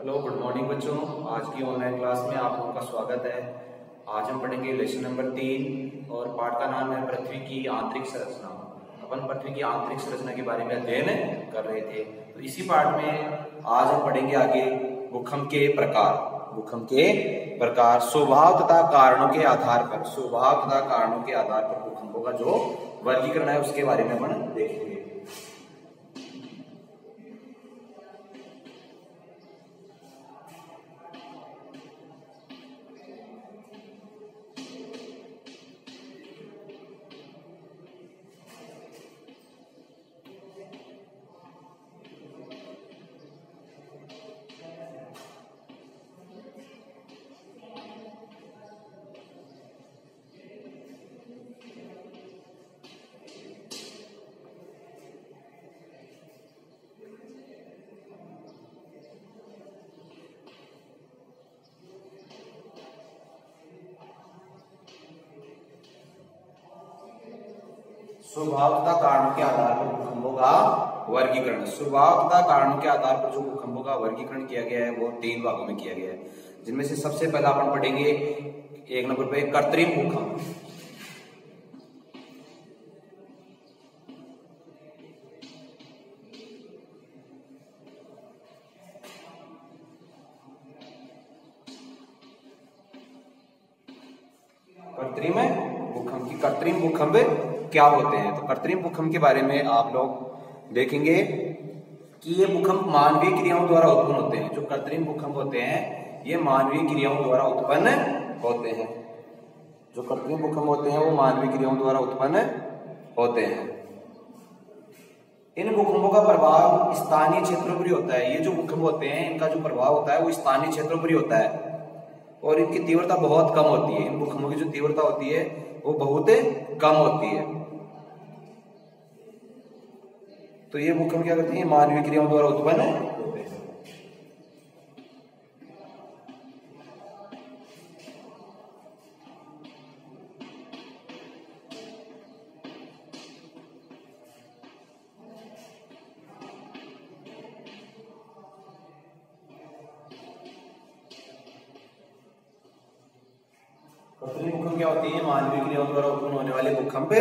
Hello, good morning बच्चों। आज की ऑनलाइन क्लास में आप लोगों का स्वागत है। आज हम पढ़ेंगे लेसन नंबर 3 और पाठ का नाम है पृथ्वी की आंतरिक संरचना। अपन पृथ्वी की आंतरिक संरचना के बारे में अध्ययन कर रहे थे, तो इसी पाठ में आज हम पढ़ेंगे आगे भूकंप के प्रकार। भूकंप के प्रकार स्वभाव तथा कारणों के आधार पर, स्वभाव तथा कारणों के आधार पर भूकंपों का जो वर्गीकरण है उसके बारे में अपन देखेंगे। स्वभाव तथा कारणों के आधार पर भूकंपों का वर्गीकरण। स्वभाव तथा कारणों के आधार पर जो भूकंपों का वर्गीकरण किया गया है वो 3 भागों में किया गया है, जिनमें से सबसे पहला अपन पढ़ेंगे 1 नंबर पे कृत्रिम भूकंप। कृत्रिम भूकंप क्या होते हैं? तो कृत्रिम भूकंप के बारे में आप लोग देखेंगे कि ये भूकंप मानवीय क्रियाओं द्वारा उत्पन्न होते हैं। जो कृत्रिम भूकंप होते हैं ये मानवीय क्रियाओं द्वारा उत्पन्न होते हैं। जो कृत्रिम भूकंप होते हैं वो मानवीय क्रियाओं द्वारा उत्पन्न होते हैं। इन भूकंपों का प्रभाव स्थानीय क्षेत्रों पर ही होता है। ये जो भूकंप होते हैं इनका जो प्रभाव होता है वो स्थानीय क्षेत्रों पर ही होता है और इनकी तीव्रता बहुत कम होती है। इन भूकंपों की जो तीव्रता होती है वो बहुत कम होती है। तो ये भूकंप क्या करते हैं? मानवीय क्रियाओं द्वारा उत्पन्न होते हैं। कृत्रिम भूकंप क्या होती है? मानवीय क्रियाओं द्वारा उत्पन्न होने वाले भूकंप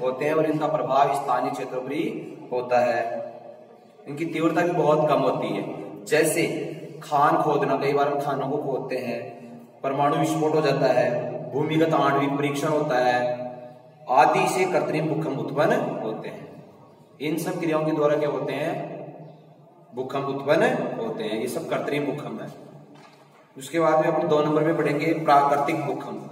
होते हैं और इनका प्रभाव स्थानीय क्षेत्रों पर ही होता है। इनकी तीव्रता भी बहुत कम होती है। जैसे खान खोदना, कई बार हम खानों को खोदते हैं, परमाणु विस्फोट हो जाता है, भूमिगत आणविक परीक्षण होता है, आदि से कृत्रिम भूकंप उत्पन्न होते हैं। इन सब क्रियाओं के द्वारा क्या होते हैं? भूकंप उत्पन्न होते हैं। ये सब कृत्रिम भूकंप है। उसके बाद में अपन 2 नंबर में पढ़ेंगे प्राकृतिक भूकंप।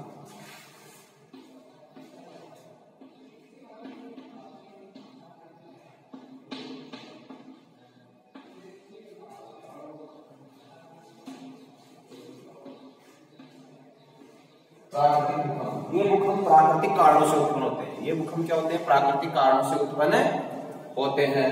प्राकृतिक भूकंप, ये भूकंप प्राकृतिक कारणों से उत्पन्न होते हैं। ये भूकंप क्या होते हैं? प्राकृतिक कारणों से उत्पन्न होते हैं,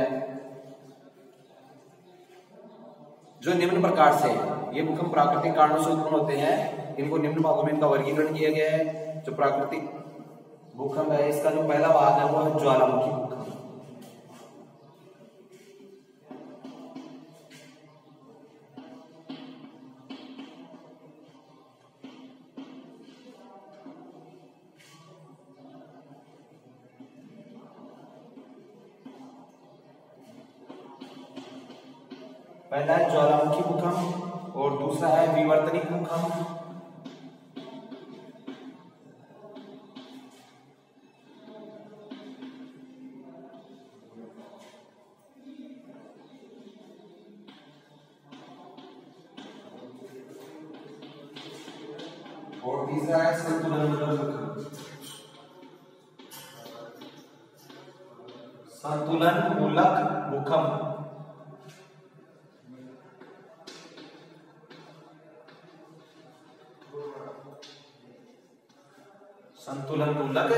जो निम्न प्रकार से है। ये भूकंप प्राकृतिक कारणों से उत्पन्न होते हैं। इनको निम्न भागों में इनका वर्गीकरण किया गया है। जो प्राकृतिक भूकंप है इसका जो पहला भाग है वो है ज्वालामुखी भूकंप। पहला है ज्वालामुखी भूकंप और दूसरा है विवर्तनिक भूकंप। और तीसरा है संतुलन भूकंप। संतुलन मूलक भूकंप। संतुलन मूलक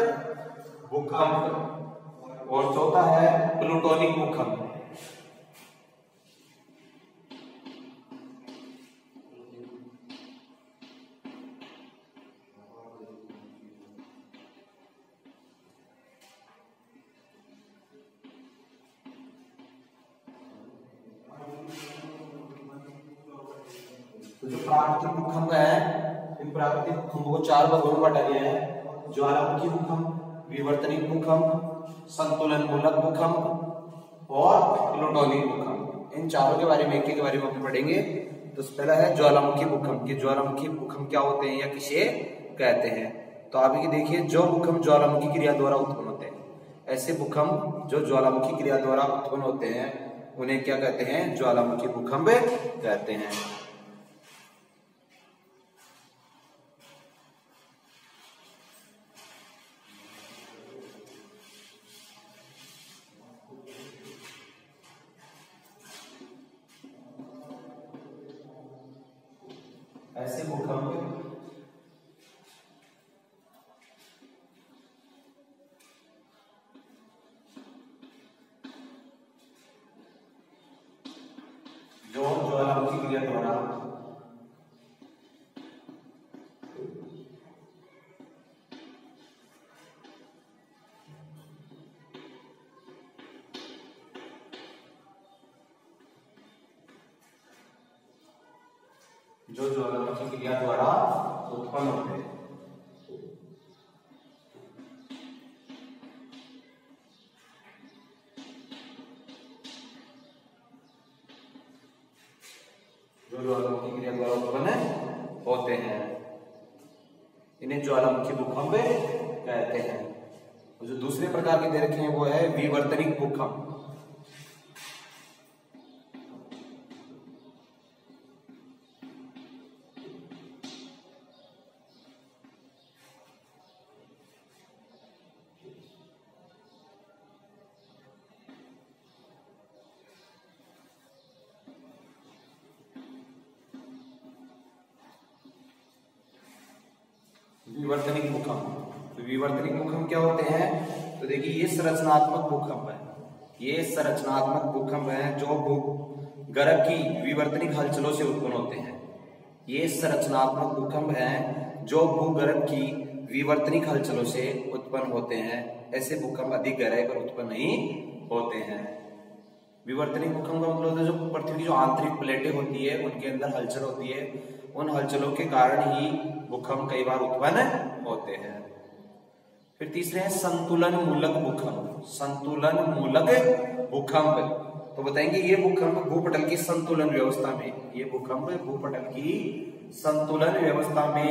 भूकंप। और चौथा है प्लूटोनिक भूकंप। जो प्राकृतिक भूकंप है, इन प्राकृतिक भूकंपों को 4 भागों में बांटा गया है। ज्वालामुखी भूकंप, विवर्तनिक भूकंप, संतुलन मूलक भूकंप और प्लूटोनिक भूकंप। इन चारों के बारे में एक के बारे में हम पढ़ेंगे। तो पहला है ज्वालामुखी भूकंप। कि ज्वालामुखी भूकंप क्या होते हैं या किसे कहते हैं। तो आप ये देखिए, जो भूकंप ज्वालामुखी क्रिया द्वारा उत्पन्न होते हैं, ऐसे भूकंप जो ज्वालामुखी क्रिया द्वारा उत्पन्न होते हैं उन्हें क्या कहते हैं, ज्वालामुखी भूकंप कहते हैं। ऐसे भूकंप जो ज्वालामुखी क्रिया द्वारा उत्पन्न होते हैं। जो ज्वालामुखी क्रिया द्वारा उत्पन्न होते हैं इन्हें ज्वालामुखी भूकंप कहते हैं। जो दूसरे प्रकार के दे रखे हैं वो है विवर्तनिक भूकंप। विवर्तनिक भूकंप, तो विवर्तनिक भूकंप क्या होते हैं, तो देखिए ये संरचनात्मक भूकंप है। ये संरचनात्मक भूकंप है जो भूगर्भ की विवर्तनिक हलचलों से उत्पन्न होते हैं। ये संरचनात्मक भूकंप है जो भूगर्भ की विवर्तनिक हलचलों से उत्पन्न होते हैं। ऐसे भूकंप अधिक गहराई पर उत्पन्न नहीं होते हैं। विवर्तनिक भूकंप का मतलब जो पृथ्वी की जो आंतरिक प्लेटें होती है उनके अंदर हलचल होती है, उन हलचलों के कारण ही भूकंप कई बार उत्पन्न होते हैं। फिर तीसरे हैं संतुलन मूलक भूकंप। संतुलन मूलक भूकंप, तो बताएंगे ये भूकंप भूपटल की संतुलन व्यवस्था में, ये भूकंप भूपटल की संतुलन व्यवस्था में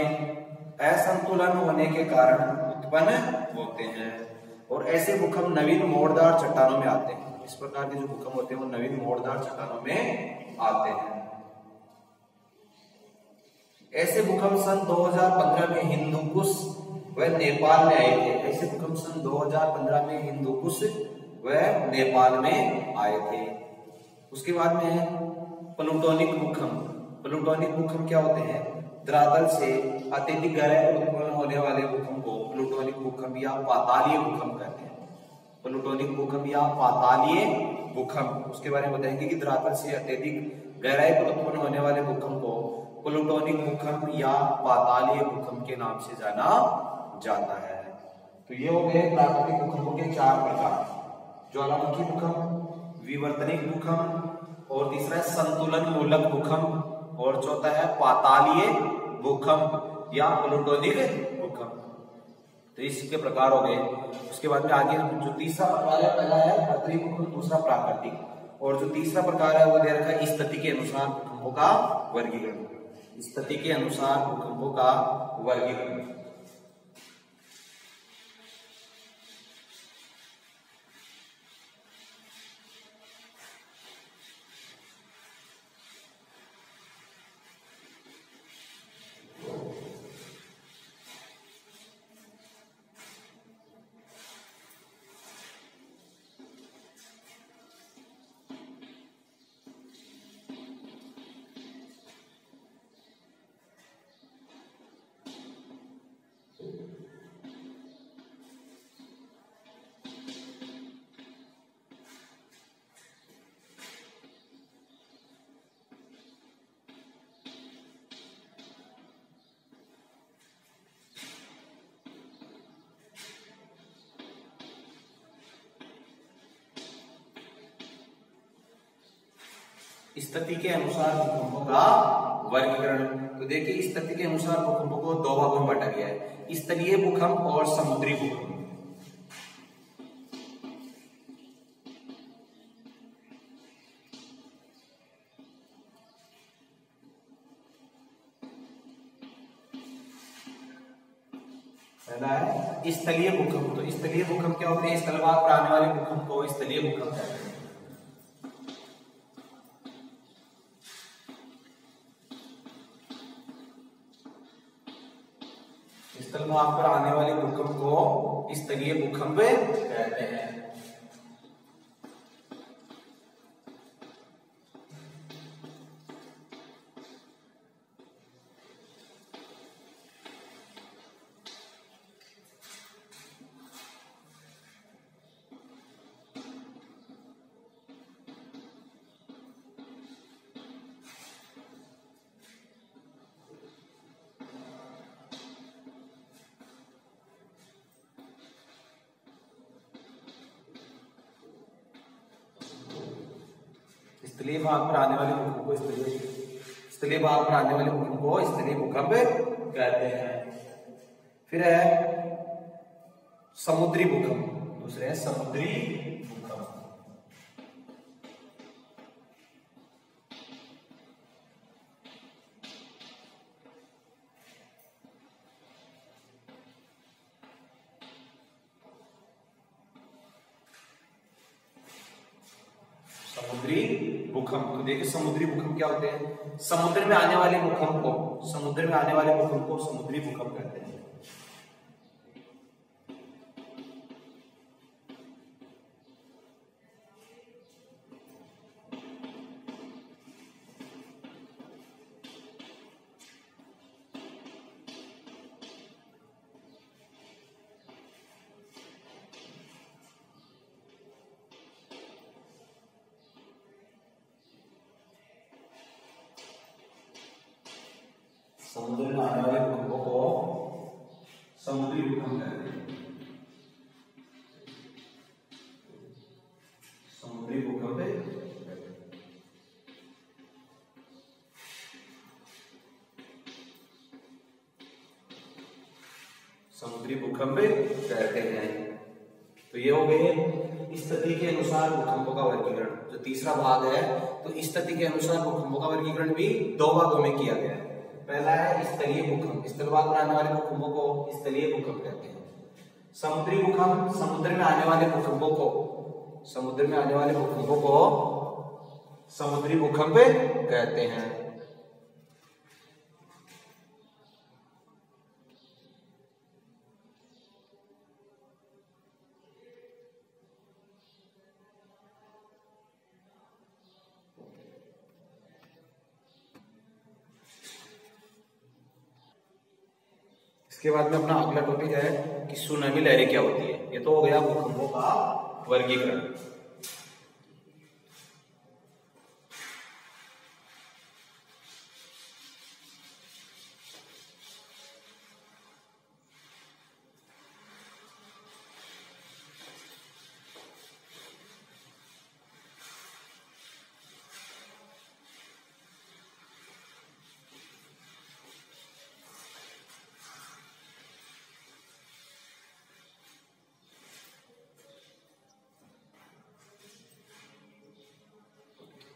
असंतुलन होने के कारण उत्पन्न होते हैं। और ऐसे भूकंप नवीन मोड़दार चट्टानों में आते हैं। इस प्रकार के जो भूकंप होते हैं वो नवीन मोड़दार चट्टानों में आते हैं। ऐसे भूकंप सन 2015 में हिंदुकुश व नेपाल में आए थे। ऐसे भूकंप सन 2015 में हिंदुकुश व नेपाल में आए थे। उसके बाद में है प्लूटोनिक भूकंप। प्लूटोनिक भूकंप क्या होते हैं, धरातल से अत्यधिक गहराई पर उत्पन्न होने वाले भूकंप को प्लूटोनिक भूकंप या पातालीय भूकंप कहते हैं। प्लूटोनिक भूकंप या पातालीय भूकंप, उसके बारे में बताएंगे कि धरातल से अत्यधिक गहराई पर उत्पन्न होने वाले भूकंप को प्लूटोनिक भूकंप या पातालीय भूकंप के नाम से जाना जाता है। तो ये हो गए प्राकृतिक भूकंपों के 4 प्रकार, ज्वालामुखी भूकंप, विवर्तनिक भूकंप, और तीसरा है संतुलन मूलक भूकंप, और चौथा है पातालीय भूकंप या प्लूटोनिक भूकंप। तो इसके प्रकार हो गए। उसके बाद में आगे जो तीसरा प्रकार है, पहला है कृत्रिम भूकंप, दूसरा प्राकृतिक, और जो तीसरा प्रकार है वो दे रखा है स्थिति के अनुसार भूकंपों का वर्गीकरण। स्थिति के अनुसार भूकंपों का वर्गीकरण। स्थिति के अनुसार भूकंपों का वर्गीकरण। तो देखिए स्थिति के अनुसार भूकंपों को दो भागों में बांटा गया है, स्थलीय भूकंप और समुद्री भूकंप। पहला है स्थलीय भूकंप। तो स्थलीय भूकंप क्या होते हैं? स्थलभाग पर आने वाले भूकंप को स्थलीय भूकंप कहते हैं। स्थलभाग पर आने वाले भूकंप को स्थलीय भूकंप कहते हैं। स्थलीय भाग पर आने वाले भूकंप को स्थलीय भाग पर आने वाले भूकंप को स्थलीय भूकंप कहते हैं। फिर है समुद्री भूकंप। दूसरे है समुद्री भूकंप। समुद्री भूकंप। तो देखिए समुद्री भूकंप क्या होते हैं? समुद्र में आने वाले भूकंप को समुद्र में आने वाले भूकंप को समुद्री भूकंप कहते हैं। समुद्र में आने वाले भूकंपों को समुद्री भूकंप कहते हैं। समुद्री भूकंप समुद्री भूकंप कहते हैं। तो ये हो गए स्थिति के अनुसार भूकंपों का वर्गीकरण। जो तीसरा भाग है, तो स्थिति के अनुसार भूकंपों का वर्गीकरण भी दो भागों में किया गया है। पहला है स्थलीय भूकंप। स्थलभाग पर आने वाले भूकंपों को स्थलीय भूकंप कहते हैं। समुद्री भूकंप, समुद्र में आने वाले भूकंपों को समुद्री भूकंप कहते हैं। इसके बाद में अपना अगला टॉपिक है कि सुनामी लहरें क्या होती है। ये तो हो गया भूकंपों का वर्गीकरण।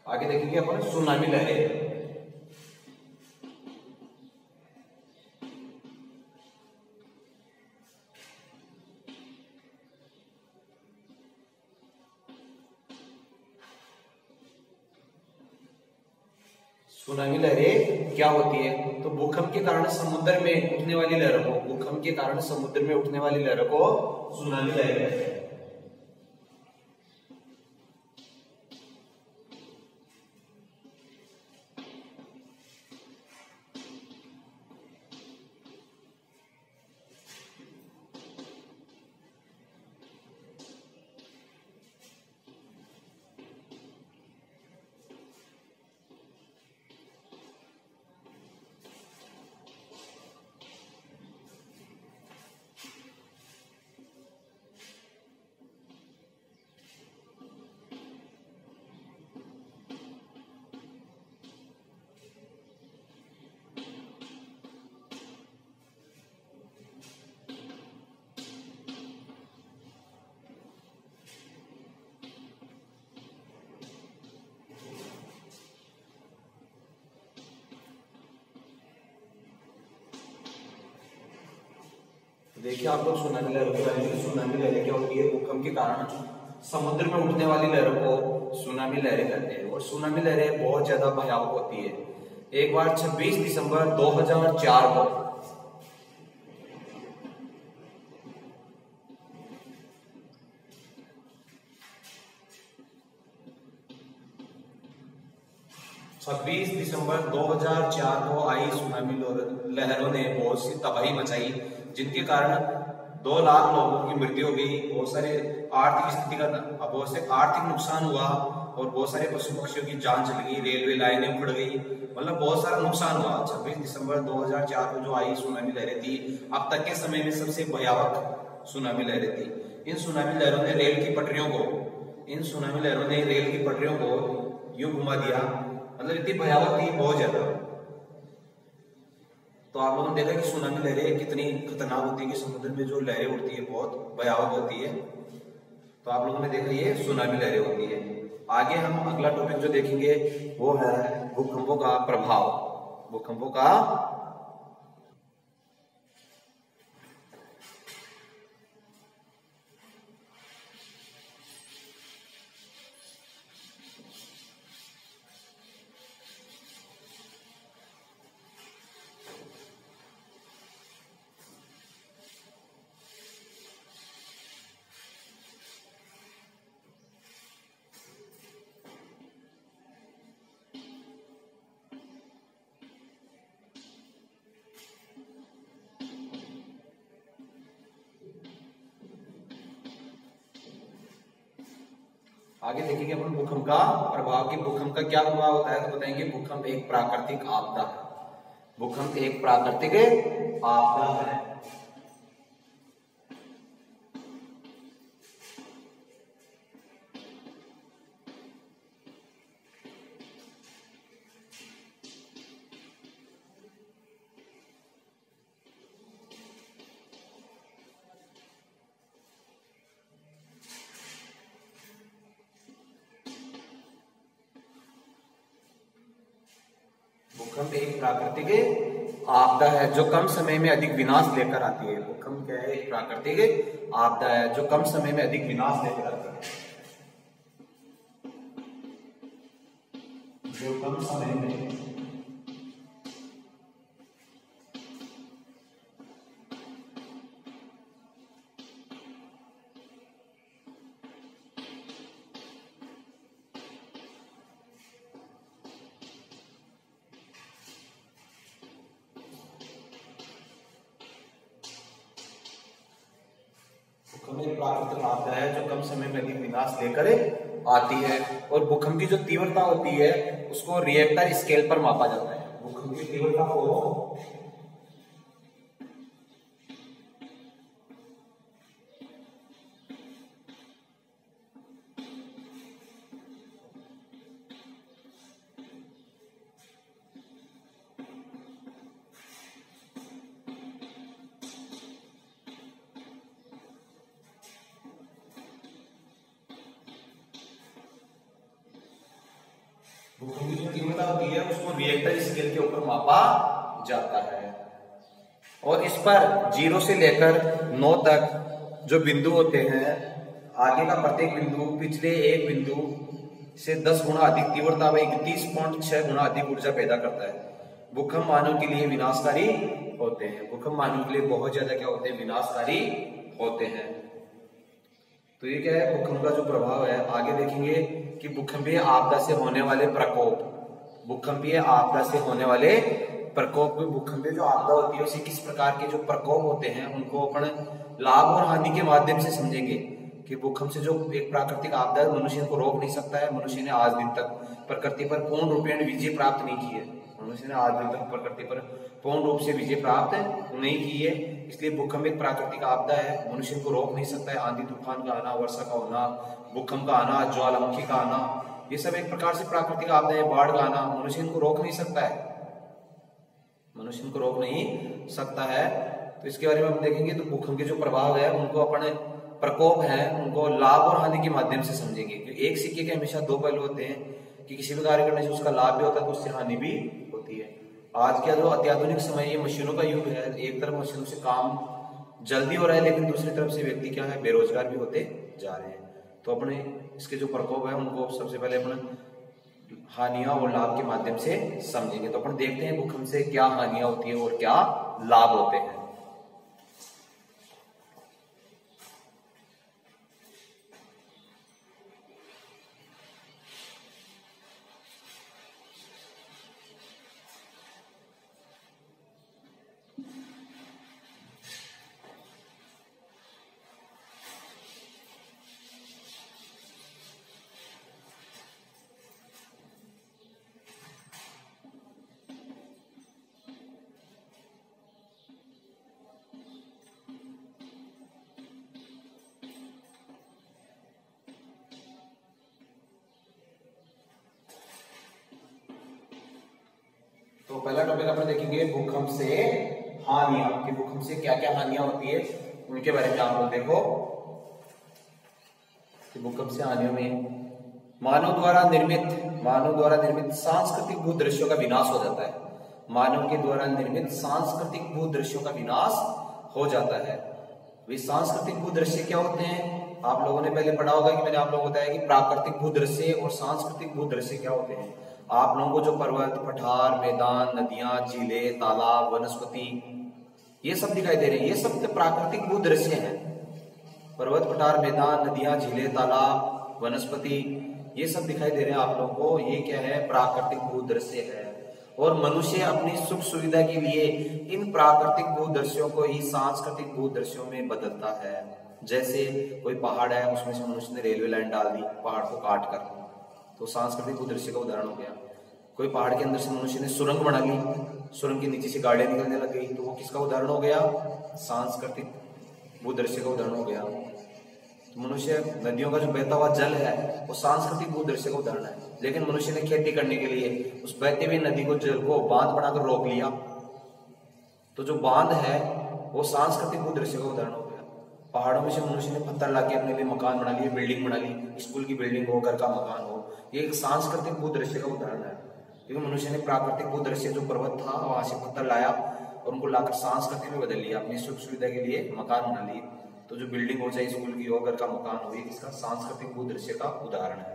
आगे देखेंगे अपन सुनामी लहरें। सुनामी लहरें क्या होती है? तो भूकंप के कारण समुद्र में उठने वाली लहरों को सुनामी लहरें कहते हैं। देखिए आप लोग सुनामी लहरों के बारे में, सुनामी लहरें क्या होती है, भूकंप के कारण समुद्र में उठने वाली लहरों को सुनामी लहरें कहते हैं। और सुनामी लहरें बहुत ज्यादा भयावह होती है। एक बार 26 दिसंबर 2004 को 26 दिसंबर 2004 को आई सुनामी लहरों ने बहुत सी तबाही मचाई, जिनके कारण 2 लाख लोगों की मृत्यु हो गई। बहुत सारे आर्थिक स्थिति का बहुत से आर्थिक नुकसान हुआ और बहुत सारे पशु पक्षियों की जान चली गई, रेलवे लाइनें उखड़ गई, मतलब बहुत सारा नुकसान हुआ। 26 दिसंबर 2004 को जो आई सुनामी लहरें थी, अब तक के समय में सबसे भयावह सुनामी लहरें थी। इन सुनामी लहरों ने रेल की पटरियों को यूं घुमा दिया, मतलब इतनी भयावह थी, बहुत ज्यादा। तो आप लोगों ने देखा कि सुनामी लहरें कितनी खतरनाक होती है, कि समुद्र में जो लहरें उठती है बहुत भयावह होती है। तो आप लोगों ने देखा ये सुनामी लहरें होती है। आगे हम अगला टॉपिक जो देखेंगे वो है भूकंपों का प्रभाव। भूकंपों का आगे देखेंगे अपन भूकंप का प्रभाव, की भूकंप का क्या प्रभाव होता है। तो बताएंगे भूकंप एक प्राकृतिक आपदा है। भूकंप एक प्राकृतिक आपदा है। भूकंप एक प्राकृतिक आपदा है जो कम समय में अधिक विनाश लेकर आती है। भूकंप क्या है, एक प्राकृतिक आपदा है जो कम समय में अधिक विनाश लेकर आती है। जो कम समय में प्राकृतिक आपदा है जो कम समय में अधिक विनाश लेकर आती है। और भूकंप की जो तीव्रता होती है उसको रिएक्टर स्केल पर मापा जाता है। भूकंप की तीव्रता को भूकंप की जो तीव्रता होती है उसको रिएक्टर स्केल के ऊपर मापा जाता है। और इस पर 0 से लेकर 9 तक जो बिंदु होते हैं, आगे का प्रत्येक बिंदु पिछले एक बिंदु से 10 गुना अधिक तीव्रता व 31.6 गुना अधिक ऊर्जा पैदा करता है। भूकंप मानव के लिए विनाशकारी होते हैं। भूकंप मानव के लिए बहुत ज्यादा क्या होते हैं, विनाशकारी होते हैं। तो ये क्या है, भूकंप का जो प्रभाव है। आगे देखेंगे कि भूकंपीय आपदा से होने वाले प्रकोप। भूकंपीय आपदा से होने वाले प्रकोप में भूकंपीय जो आपदा होती है उसे किस प्रकार के जो प्रकोप होते हैं उनको अपन लाभ और हानि के माध्यम से समझेंगे। कि भूकंप से जो एक प्राकृतिक आपदा है मनुष्य को रोक नहीं सकता है। मनुष्य ने आज दिन तक प्रकृति पर पूर्ण रूपेण विजय प्राप्त नहीं की है। मनुष्य ने आज दिन तक प्रकृति पर पूर्ण रूप से विजय प्राप्त नहीं की है। इसलिए भूकंप एक प्राकृतिक आपदा है, मनुष्य को रोक नहीं सकता है। आंधी तूफान का आना, वर्षा का होना, भूकंप का आना, ज्वालामुखी का आना, ये सब एक प्रकार से प्राकृतिक आपदा है। बाढ़ का आना मनुष्य को रोक नहीं सकता है, मनुष्य को रोक नहीं सकता है। तो इसके बारे में हम देखेंगे। तो भूकंप के जो प्रभाव है उनको अपने प्रकोप है उनको लाभ और हानि के माध्यम से समझेंगे। क्योंकि एक सिक्के के हमेशा 2 पहलू होते हैं, कि किसी भी कार्य करने से उसका लाभ भी होता है तो उससे हानि भी होती है। आज का जो अत्याधुनिक समय, ये मशीनों का युग है। एक तरफ मशीनों से काम जल्दी हो रहा है, लेकिन दूसरी तरफ से व्यक्ति क्या है, बेरोजगार भी होते जा रहे हैं। तो अपने इसके जो प्रकोप है उनको सबसे पहले अपने हानियां और लाभ के माध्यम से समझेंगे। तो अपन देखते हैं भूकंप से क्या हानियां होती है और क्या लाभ होते हैं। तो पहला टॉपिक अपन देखेंगे भूकंप से हानियां, कि भूकंप से क्या क्या हानियां होती है उनके बारे में आप लोग देखो। कि भूकंप से हानियों में मानव द्वारा निर्मित सांस्कृतिक भूदृश्यों का विनाश हो जाता है। मानव के द्वारा निर्मित सांस्कृतिक भूदृश्यों का विनाश हो जाता है। वे सांस्कृतिक भूदृश्य क्या होते हैं? आप लोगों ने पहले पढ़ा होगा कि मैंने आप लोगों को बताया कि प्राकृतिक भूदृश्य और सांस्कृतिक भूदृश्य क्या होते हैं। आप लोगों को जो पर्वत, पठार, मैदान, नदियां, झीलें, तालाब, वनस्पति ये सब दिखाई दे रहे हैं, ये सब प्राकृतिक भूदृश्य हैं। पर्वत, पठार, मैदान, नदियां, झीलें, तालाब, वनस्पति ये सब दिखाई दे रहे हैं आप लोगों को, ये क्या है? प्राकृतिक भूदृश्य है। और मनुष्य अपनी सुख सुविधा के लिए इन प्राकृतिक भूदृश्यों को ही सांस्कृतिक भूदृश्यों में बदलता है। जैसे कोई पहाड़ है, उसमें से मनुष्य ने रेलवे लाइन डाल दी पहाड़ को काट कर, तो सांस्कृतिक भूदृश्य का उदाहरण हो गया। कोई पहाड़ के अंदर से मनुष्य ने सुरंग बना ली, सुरंग के नीचे से गाड़ियां निकलने लग गई, तो वो किसका उदाहरण हो गया? सांस्कृतिक भूदृश्य का उदाहरण हो गया। तो मनुष्य, नदियों का जो बहता हुआ जल है वो सांस्कृतिक भूदृश्य का उदाहरण है। लेकिन मनुष्य ने खेती करने के लिए उस बहती हुई नदी को, जल को बांध बनाकर रोक लिया, तो जो बांध है वो सांस्कृतिक भूदृश्य का उदाहरण हो गया। पहाड़ों में से मनुष्य ने पत्थर लाके अपने लिए मकान बना लिए, बिल्डिंग बना ली, स्कूल की बिल्डिंग हो, घर का मकान हो, ये एक सांस्कृतिक भूदृश्य का उदाहरण है। क्योंकि मनुष्य ने प्राकृतिक भूदृश्य जो पर्वत था वहां से पत्थर लाया और उनको लाकर सांस्कृतिक में बदल लिया, अपनी सुख सुविधा के लिए मकान बना लिए। तो जो बिल्डिंग हो, चाहे स्कूल की हो, घर का मकान हो, इसका सांस्कृतिक भूदृश्य का उदाहरण है।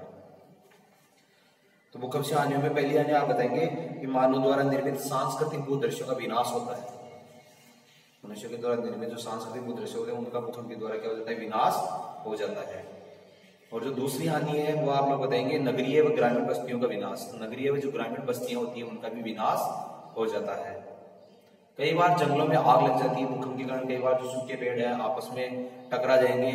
तो भूकंप से हानियों में पहली हानि आप बताएंगे कि मानव द्वारा निर्मित सांस्कृतिक भूदृश्यों का विनाश होता है। मनुष्य के द्वारा निर्मित जो सांस्कृतिक भूदृश्य होते हैं उनका भूकंप के द्वारा क्या हो जाता है? विनाश हो जाता है। और जो दूसरी हानि है वो आप लोग बताएंगे नगरीय व ग्रामीण बस्तियों का विनाश। नगरीय व जो ग्रामीण बस्तियां होती है उनका भी विनाश हो जाता है। कई बार जंगलों में आग लग जाती है भूकंप के कारण। कई बार जो सूखे पेड़ है आपस में टकरा जाएंगे,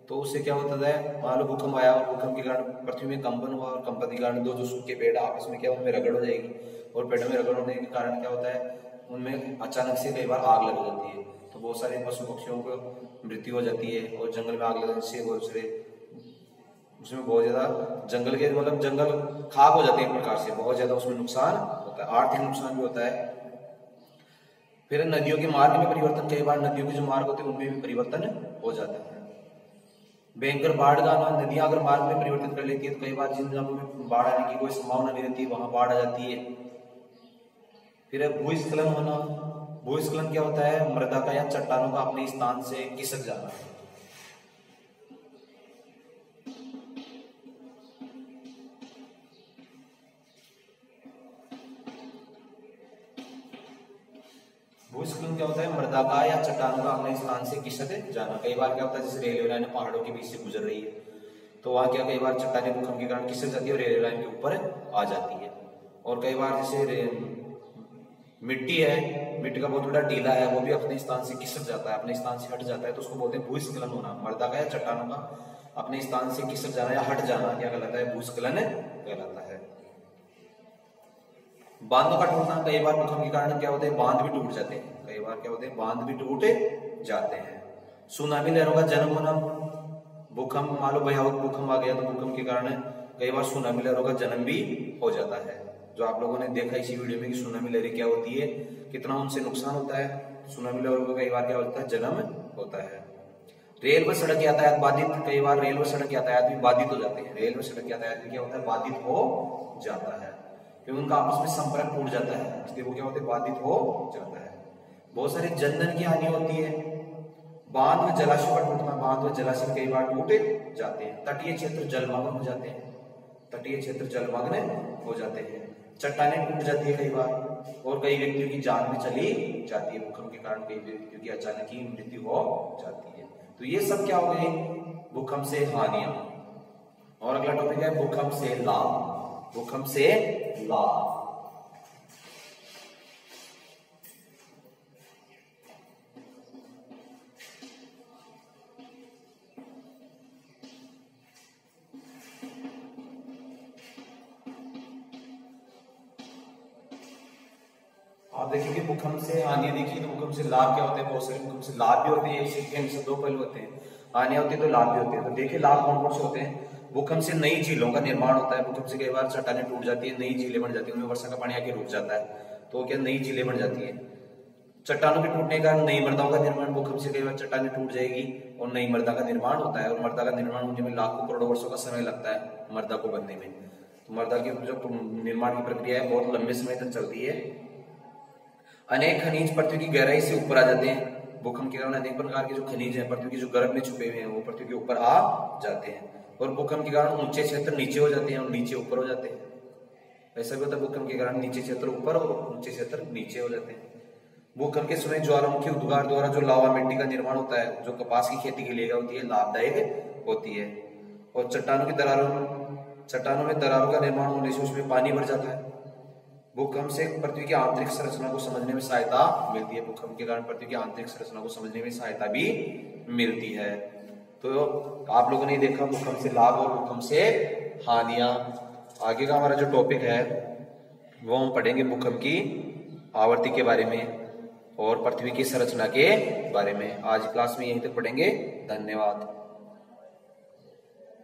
तो उससे क्या होता है? मान लो भूकंप आया और भूकंप के कारण पृथ्वी में कंपन हुआ, और कंपन के कारण दो जो सूखे पेड़ आपस में क्या, उनमें रगड़ हो जाएगी, और पेड़ों में रगड़ होने के कारण क्या होता है? उनमें अचानक से कई बार आग लग जाती है, तो बहुत सारे पशु पक्षियों को मृत्यु हो जाती है। और जंगल में आग लगने से बहुत सारे, उसमें बहुत ज्यादा जंगल के मतलब जंगल खाक हो जाते हैं, एक प्रकार से बहुत ज्यादा उसमें नुकसान होता है, आर्थिक नुकसान भी होता है। फिर नदियों के मार्ग में परिवर्तन, कई बार नदियों के जो मार्ग होते हैं उनमें भी परिवर्तन हो जाता है। भयंकर बाढ़ का आना, नदियां अगर मार्ग में परिवर्तित कर लेती है तो कई बार जिन जगहों में बाढ़ आने की कोई संभावना नहीं रहती वहां बाढ़ आ जाती है। फिर भूस्खलन होना। भूस्खलन क्या होता है? मृदा का या चट्टानों का अपने स्थान से खिसक जाना। भूस्खलन क्या होता है? मृदा का या चट्टानों का अपने स्थान से खिसक जाना। कई बार क्या होता है, जैसे रेलवे लाइन पहाड़ों के बीच से गुजर रही है, तो वहां क्या कई बार चट्टानें भूकंप के कारण खिसक जाती है और रेलवे लाइन के ऊपर आ जाती है। और कई बार जैसे मिट्टी है, मिट्टी का बहुत बड़ा टीला है, वो भी अपने स्थान से खिसक जाता है, अपने स्थान से हट जाता है, तो उसको बोलते हैं भूस्खलन होना। मृदा का या चट्टानों का अपने स्थान से खिसक जाना या हट जाना क्या कहलाता है? भूस्खलन कहलाता है। बांधों का टूटना। कई बार भूकंप के कारण क्या होते हैं? बांध भी टूट जाते हैं। कई बार क्या होते हैं? बांध भी टूट जाते हैं। सुनामी लहरों का जन्म होना। भूकंप, मान लो भयावह भूकंप आ गया तो भूकंप के कारण कई बार सुनामी लहरों का जन्म भी हो जाता है। जो आप लोगों ने देखा इसी वीडियो में कि सुनामी लहरें क्या होती है, कितना उनसे नुकसान होता है। सुनामी लहरों का कई बार क्या होता है? जन्म होता है। रेल व सड़क यातायात बाधित। कई बार रेल व सड़क यातायात भी बाधित हो जाते हैं। रेल व सड़क यातायात भी क्या होता है? बाधित हो जाता है, क्योंकि उनका आपस में संपर्क टूट जाता है, इसलिए वो क्या होते हैं? बाधित हो जाता है। बहुत सारी जनधन की हानि होती है। बांध व जलाशय का टूटना, बांध व जलाशय कई बार टूट जाते हैं। तटीय क्षेत्र जलमग्न हो जाते हैं, तटीय क्षेत्र जलमग्न हो जाते हैं। चट्टानें टूट जाती है कई बार, और कई व्यक्तियों की जान भी चली जाती है भूकंप के कारण, कई व्यक्तियों की अचानक ही मृत्यु हो जाती है। तो ये सब क्या हो गए भूकंप से हानियां। और अगला टॉपिक है भूकंप से लाभ। भूकंप से लाभ, आप देखेंगे भूकंप से हानियां देखिए, तो भूकंप से लाभ क्या होते हैं, बहुत सारे भूकंप से लाभ भी होते हैं, एक सिक्के से दो पहलू होते हैं। हानियां होती है तो लाभ भी होते हैं। तो देखिए लाभ कौन कौन से होते हैं। भूकंप से नई झीलों का निर्माण होता है। भूकंप से कई बार चट्टानें टूट जाती है, नई झीलें बन जाती है, उनमें वर्षा का पानी आके रुक जाता है, तो क्या नई झीलें बन जाती है। चट्टानों के टूटने का नई मृदाओं का निर्माण, भूकंप से कई बार चट्टानें टूट जाएगी और नई मृदा का निर्माण होता है, और मृदा का निर्माण होने में लाखों करोड़ों वर्षों का समय लगता है मृदा को बनने में। तो मृदा की जो निर्माण की प्रक्रिया है बहुत लंबे समय तक चलती है। अनेक खनिज पृथ्वी की गहराई से ऊपर आ जाते हैं। भूकंप के कारण अनेक प्रकार के जो खनिज हैं पृथ्वी के जो गर्भ में छुपे हुए हैं वो पृथ्वी के ऊपर आ जाते हैं, और भूकंप के कारण ऊंचे क्षेत्र नीचे हो जाते हैं और नीचे ऊपर हो जाते हैं। ऐसा भी होता है भूकंप के कारण नीचे क्षेत्र ऊपर और ऊंचे क्षेत्र नीचे हो जाते हैं। भूकंप के समय ज्वालामुखी उद्गार द्वारा जो लावा मिट्टी का निर्माण होता है, जो कपास की खेती के लिए होती है, लाभदायक होती है। और चट्टानों में दरारों का निर्माण होने से उसमें पानी भर जाता है। भूकंप से पृथ्वी की आंतरिक संरचना को समझने में सहायता मिलती है। भूकंप के कारण पृथ्वी की आंतरिक संरचना को समझने में सहायता भी मिलती है। तो आप लोगों ने देखा भूकंप से लाभ और भूकंप से हानियां। आगे का हमारा जो टॉपिक है वो हम पढ़ेंगे भूकंप की आवृत्ति के बारे में और पृथ्वी की संरचना के बारे में। आज क्लास में यहीं तक पढ़ेंगे। धन्यवाद।